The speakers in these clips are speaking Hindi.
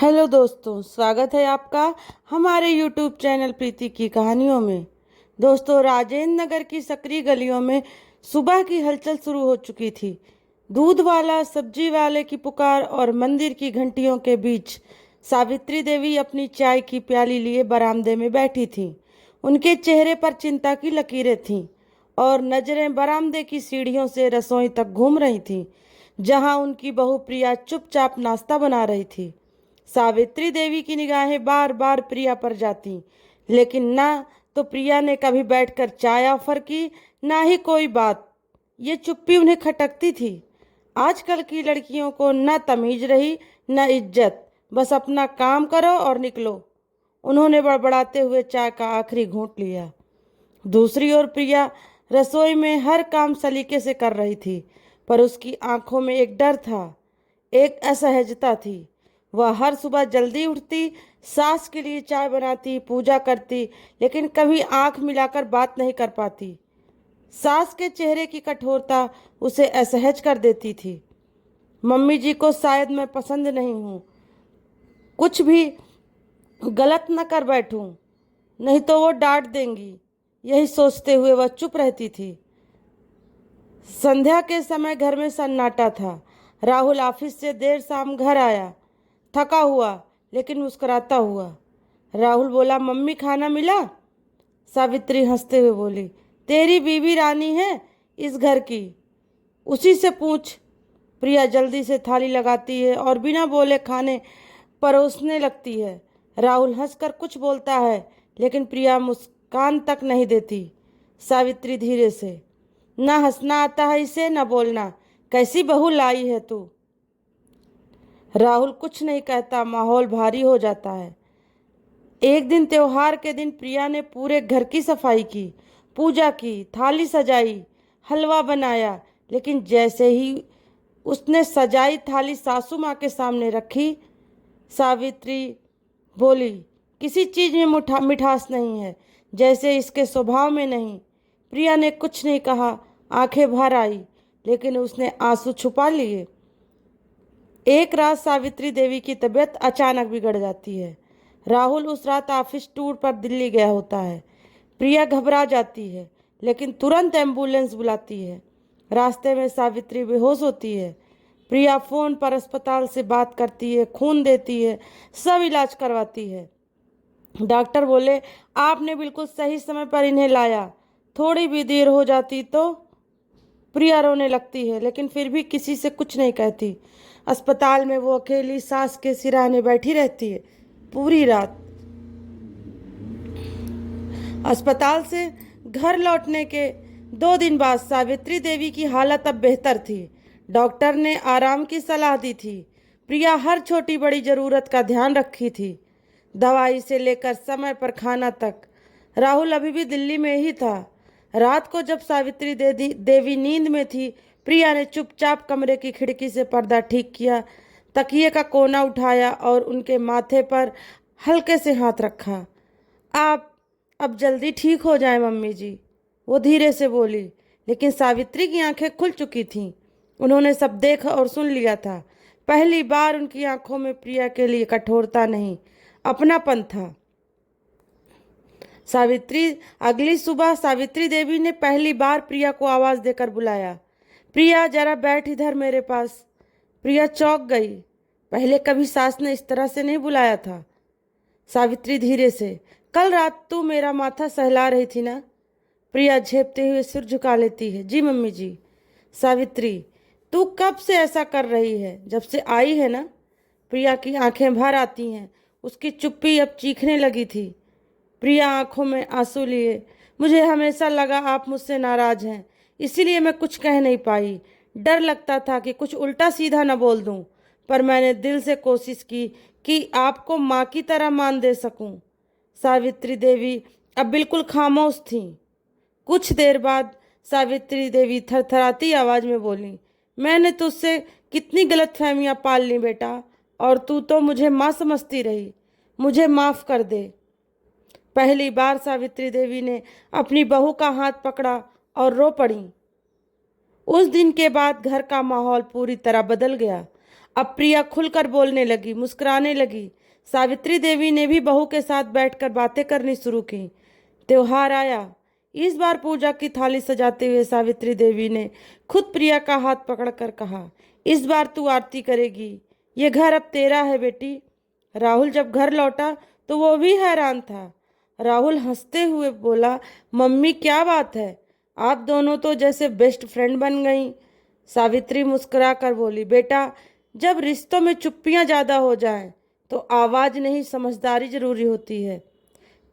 हेलो दोस्तों, स्वागत है आपका हमारे यूट्यूब चैनल प्रीति की कहानियों में। दोस्तों, राजेंद्र नगर की सकरी गलियों में सुबह की हलचल शुरू हो चुकी थी। दूध वाला, सब्जी वाले की पुकार और मंदिर की घंटियों के बीच सावित्री देवी अपनी चाय की प्याली लिए बरामदे में बैठी थीं। उनके चेहरे पर चिंता की लकीरें थीं और नजरें बरामदे की सीढ़ियों से रसोई तक घूम रही थीं, जहां उनकी बहू प्रिया चुपचाप नाश्ता बना रही थी। सावित्री देवी की निगाहें बार बार प्रिया पर जाती, लेकिन ना तो प्रिया ने कभी बैठकर चाय ऑफर की, ना ही कोई बात। ये चुप्पी उन्हें खटकती थी। आजकल की लड़कियों को न तमीज रही न इज्जत, बस अपना काम करो और निकलो। उन्होंने बड़बड़ाते हुए चाय का आखिरी घूंट लिया। दूसरी ओर प्रिया रसोई में हर काम सलीके से कर रही थी, पर उसकी आंखों में एक डर था, एक असहजता थी। वह हर सुबह जल्दी उठती, सास के लिए चाय बनाती, पूजा करती, लेकिन कभी आंख मिलाकर बात नहीं कर पाती। सास के चेहरे की कठोरता उसे असहज कर देती थी। मम्मी जी को शायद मैं पसंद नहीं हूँ, कुछ भी गलत न कर बैठूं, नहीं तो वो डांट देंगी। यही सोचते हुए वह चुप रहती थी। संध्या के समय घर में सन्नाटा था। राहुल ऑफिस से देर शाम घर आया, थका हुआ लेकिन मुस्कुराता हुआ। राहुल बोला, मम्मी खाना मिला? सावित्री हंसते हुए बोली, तेरी बीवी रानी है इस घर की, उसी से पूछ। प्रिया जल्दी से थाली लगाती है और बिना बोले खाने परोसने लगती है। राहुल हंसकर कुछ बोलता है, लेकिन प्रिया मुस्कान तक नहीं देती। सावित्री धीरे से, ना हंसना आता है इसे, ना बोलना। कैसी बहू लाई है तू? राहुल कुछ नहीं कहता। माहौल भारी हो जाता है। एक दिन त्योहार के दिन प्रिया ने पूरे घर की सफाई की, पूजा की, थाली सजाई, हलवा बनाया, लेकिन जैसे ही उसने सजाई थाली सासू माँ के सामने रखी, सावित्री बोली, किसी चीज में मिठास नहीं है, जैसे इसके स्वभाव में नहीं। प्रिया ने कुछ नहीं कहा, आंखें भर आई, लेकिन उसने आंसू छुपा लिए। एक रात सावित्री देवी की तबीयत अचानक बिगड़ जाती है। राहुल उस रात ऑफिस टूर पर दिल्ली गया होता है। प्रिया घबरा जाती है, लेकिन तुरंत एम्बुलेंस बुलाती है। रास्ते में सावित्री बेहोश होती है। प्रिया फोन पर अस्पताल से बात करती है, खून देती है, सब इलाज करवाती है। डॉक्टर बोले, आपने बिल्कुल सही समय पर इन्हें लाया, थोड़ी भी देर हो जाती तो। प्रिया रोने लगती है, लेकिन फिर भी किसी से कुछ नहीं कहती। अस्पताल में वो अकेली सास के सिरहाने बैठी रहती है पूरी रात। अस्पताल से घर लौटने के 2 दिन बाद सावित्री देवी की हालत अब बेहतर थी। डॉक्टर ने आराम की सलाह दी थी। प्रिया हर छोटी बड़ी ज़रूरत का ध्यान रखी थी, दवाई से लेकर समय पर खाना तक। राहुल अभी भी दिल्ली में ही था। रात को जब सावित्री देवी नींद में थी, प्रिया ने चुपचाप कमरे की खिड़की से पर्दा ठीक किया, तकिए का कोना उठाया और उनके माथे पर हल्के से हाथ रखा। आप अब जल्दी ठीक हो जाए मम्मी जी, वो धीरे से बोली। लेकिन सावित्री की आंखें खुल चुकी थीं। उन्होंने सब देखा और सुन लिया था। पहली बार उनकी आंखों में प्रिया के लिए कठोरता नहीं, अपनापन था। अगली सुबह सावित्री देवी ने पहली बार प्रिया को आवाज देकर बुलाया, प्रिया जरा बैठ इधर मेरे पास। प्रिया चौंक गई। पहले कभी सास ने इस तरह से नहीं बुलाया था। सावित्री धीरे से, कल रात तू मेरा माथा सहला रही थी ना? प्रिया झेपते हुए सिर झुका लेती है, जी मम्मी जी। सावित्री, तू कब से ऐसा कर रही है? जब से आई है ना? प्रिया की आंखें भर आती हैं। उसकी चुप्पी अब चीखने लगी थी। प्रिया आंखों में आंसू लिए, मुझे हमेशा लगा आप मुझसे नाराज हैं, इसीलिए मैं कुछ कह नहीं पाई। डर लगता था कि कुछ उल्टा सीधा न बोल दूं, पर मैंने दिल से कोशिश की कि आपको माँ की तरह मान दे सकूं। सावित्री देवी अब बिल्कुल खामोश थीं। कुछ देर बाद सावित्री देवी थरथराती आवाज में बोली, मैंने तुझसे कितनी गलतफहमियां पाल ली बेटा, और तू तो मुझे माँ समझती रही। मुझे माफ कर दे। पहली बार सावित्री देवी ने अपनी बहू का हाथ पकड़ा और रो पड़ी। उस दिन के बाद घर का माहौल पूरी तरह बदल गया। अब प्रिया खुलकर बोलने लगी, मुस्कुराने लगी। सावित्री देवी ने भी बहू के साथ बैठकर बातें करनी शुरू की। त्योहार आया। इस बार पूजा की थाली सजाते हुए सावित्री देवी ने खुद प्रिया का हाथ पकड़कर कहा, इस बार तू आरती करेगी। ये घर अब तेरा है बेटी। राहुल जब घर लौटा तो वो भी हैरान था। राहुल हंसते हुए बोला, मम्मी क्या बात है, आप दोनों तो जैसे बेस्ट फ्रेंड बन गई। सावित्री मुस्कुरा कर बोली, बेटा जब रिश्तों में चुप्पियां ज़्यादा हो जाएं तो आवाज़ नहीं समझदारी जरूरी होती है।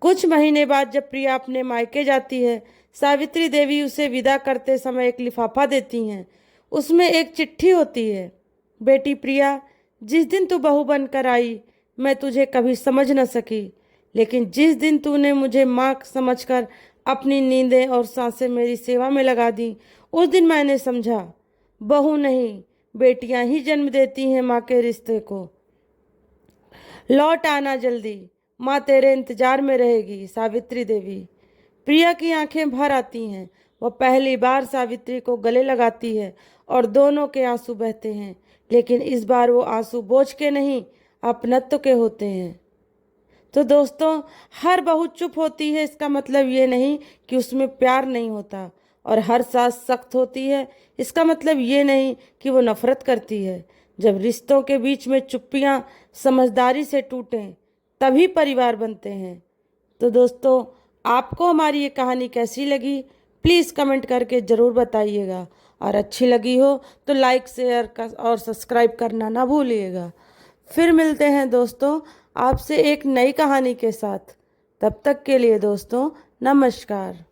कुछ महीने बाद जब प्रिया अपने मायके जाती है, सावित्री देवी उसे विदा करते समय एक लिफाफा देती हैं। उसमें एक चिट्ठी होती है, बेटी प्रिया, जिस दिन तू बहू बनकर आई मैं तुझे कभी समझ न सकी, लेकिन जिस दिन तूने मुझे माँ समझकर अपनी नींदें और सांसें मेरी सेवा में लगा दी, उस दिन मैंने समझा बहू नहीं बेटियां ही जन्म देती हैं माँ के रिश्ते को। लौट आना जल्दी, माँ तेरे इंतजार में रहेगी। सावित्री देवी। प्रिया की आंखें भर आती हैं। वह पहली बार सावित्री को गले लगाती है और दोनों के आंसू बहते हैं, लेकिन इस बार वो आंसू बोझ के नहीं, अपनत्व के होते हैं। तो दोस्तों, हर बहू चुप होती है इसका मतलब ये नहीं कि उसमें प्यार नहीं होता, और हर सास सख्त होती है इसका मतलब ये नहीं कि वो नफरत करती है। जब रिश्तों के बीच में चुप्पियाँ समझदारी से टूटें तभी परिवार बनते हैं। तो दोस्तों, आपको हमारी ये कहानी कैसी लगी प्लीज़ कमेंट करके ज़रूर बताइएगा, और अच्छी लगी हो तो लाइक शेयर और सब्सक्राइब करना ना भूलिएगा। फिर मिलते हैं दोस्तों आपसे एक नई कहानी के साथ। तब तक के लिए दोस्तों नमस्कार।